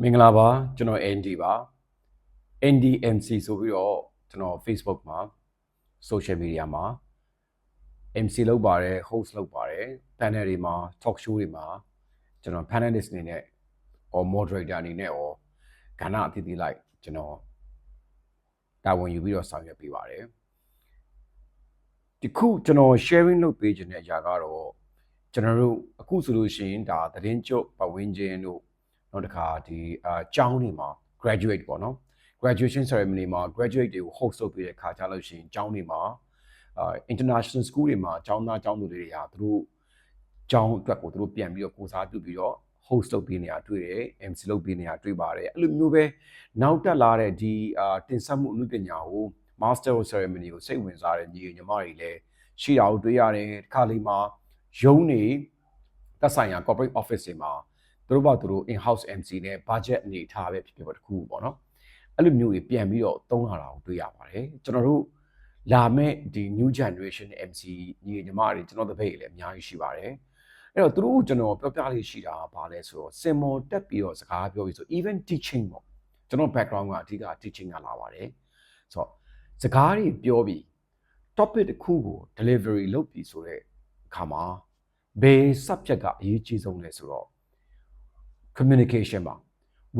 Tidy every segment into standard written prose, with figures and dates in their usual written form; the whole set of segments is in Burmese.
မင်္ဂလာပါကျွန်တော် ND ပါ NDMC ဆိုပြီးတော့ကျွန်တော် Facebook မှာ social media မှာ MC လုပ်ပါတယ် host လုပ်ပါတယ် panel တွေမှာ talk show တွေမှာကျွန်တော် panelist အနေနဲ့ or moderator အနေနဲ့ or ကဏ္ဍအသီးသီးလိုက်ကျွန်တော်တာဝန်ယူပြီးတော့ဆောင်ရွက်ပေးပါတယ်ဒီခုကျွန်တော် sharing လုပ်ပေးခြင်းတဲ့အရာကတော့ကျွန်တော်တို့အခုဆိုလို့ရှိရင်ဒါသတင်းကြုတ်ပတ်ဝန်းကျင်တို့နောက်တစ်ခါဒီကျောင်းတွေမှာ graduate ပေါ့နော် graduation ceremony မှာ graduate တွေကို host လုပ်ပေးတဲ့ခါကြလို့ရှိရင်ကျောင်းတွေမှာinternational school တွေမှာကျောင်းသားကျောင်းသူတွေဟာသူတို့ကျောင်းအတွက်ကိုသူတို့ပြန်ပြီးတော့ကိုစားပြုပြီးတော့ host လုပ်ပေးနေတာတွေ့တယ် MC လုပ်ပေးနေတာတွေ့ပါတယ်အဲ့လိုမျိုးပဲနောက်တက်လာတဲ့ဒီတင်ဆက်မှုအမှုပညာကို master ceremony ကိုစိတ်ဝင်စားတဲ့ညီညီမတွေလည်းရှိတာကိုတွေ့ရတယ်တစ်ခါလေးမှာရုံးနေသက်ဆိုင်ရာ corporate office တွေမှာသူတို့ဘာသူတို့ in house MC နဲ့ budget အနေထားပဲဖြစ်ဖြစ်ပေါ့တခုပေါ့နော်အဲ့လိုမျိုးတွေပြန်ပြီးတော့သုံးလာတာကိုတွေ့ရပါတယ်ကျွန်တော်တို့လာမဲ့ဒီ new generation MC ညီညီမတွေကျွန်တော်တပည့်လည်းအများကြီးရှိပါတယ်အဲ့တော့သူတို့ကျွန်တော်ပြောပြလေးရှိတာဘာလဲဆိုတော့စင်မော်တက်ပြီးတော့စကားပြောပြီးဆို even teaching ပေါ့ကျွန်တော် background ကအဓိက teaching ကလာပါတယ်ဆိုတော့စကားတွေပြောပြီး topic တစ်ခုကို delivery လုပ်ပြီးဆိုတဲ့အခါမှာဘယ် subject ကအရေးကြီးဆုံးလဲဆိုတော့ communication ပါ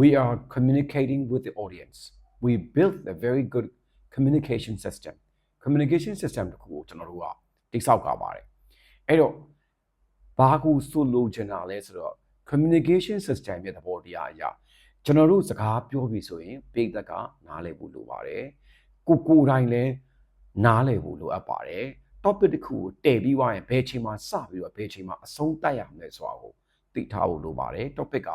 we are communicating with the audience we built a very good communication system တစ်ခုကိုကျွန်တော်တို့ကတိစောက်ကပါတယ်အဲ့တော့ဘာကိုဆိုလိုချင်တာလဲဆိုတော့ communication system ရဲ့သဘောတရားအရာကျွန်တော်တို့စကားပြောပြီးဆိုရင်ပိတ်သက်ကနားလည်ဖို့လိုပါတယ်ကိုယ်တိုင်းလည်းနားလည်ဖို့လိုအပ်ပါတယ် topic တစ်ခုကိုတည်ပြီးွားရင်ဘယ်ချိန်မှာစပြီးတော့ဘယ်ချိန်မှာအဆုံးတတ်ရမလဲဆိုတာကိုသိထားဖို့လိုပါတယ် topic က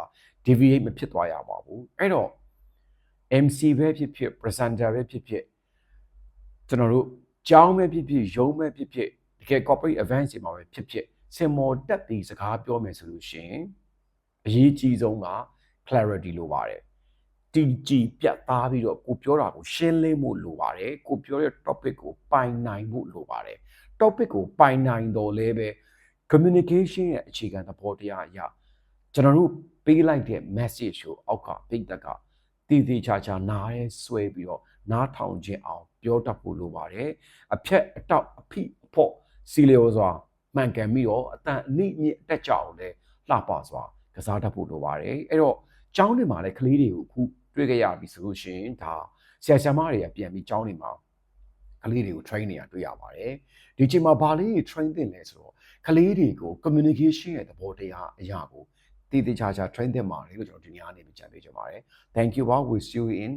deviate မဖြစ်သွားရပါဘူးအဲ့တော့ MC ပဲဖြစ်ဖြစ် presenter ပဲဖြစ်ဖြစ်ကျွန်တော်တို့ကျောင်းပဲဖြစ်ဖြစ်ရုံးပဲဖြစ်ဖြစ်တကယ် corporate events တွေမှာပဲဖြစ်ဖြစ်စင်မော်တက်ပြီးစကားပြောမယ်ဆိုလို့ရှိရင်အရေးကြီးဆုံးက clarity လိုပါတယ်တည်ကြည်ပြတ်သားပြီးတော့ကိုပြောတာကိုရှင်းလင်းဖို့လိုပါတယ်ကိုပြောတဲ့ topic ကိုပိုင်နိုင်ဖို့လိုပါတယ် topic ကိုပိုင်နိုင်တော့လဲပဲ communication ရဲ့အခြေခံသဘောတရားအရာကျွန်တော်တို့ပေးလိုက်တဲ့ message ကိုအောက်ကပိတ်သက်ကတည်တည်ချာချာနားရဲဆွဲပြီးတော့နားထောင်ခြင်းအောင်ပြောတတ်ဖို့လိုပါတယ်အဖြက်အတောက်အဖိအဖို့စီလျော်စွာမှန်ကန်ပြီးတော့အတန်အနည်းမြင့်တက်ကြအောင်လဲလှပစွာကစားတတ်ဖို့လိုပါတယ်အဲ့တော့ကျောင်းတွေမှာလည်းကလေးတွေကိုအခုတွေ့ကြရပြီဆိုလို့ရှိရင်ဒါဆရာဆရာမတွေကပြန်ပြီးကျောင်းတွေမှာကလေးတွေကို train နေတာတွေ့ရပါတယ်ဒီချိန်မှာဘာလေးတွေ train သင့်လဲဆိုတော့ကလေးတွေကို communication ရဲ့သဘောတရားအရာကိုတည်တည်ချာချာ train သင့်ပါတယ်လို့ကျွန်တော်ဒီနေ့အနေနဲ့ကြံပေးချင်ပါတယ် thank you all we'll see you in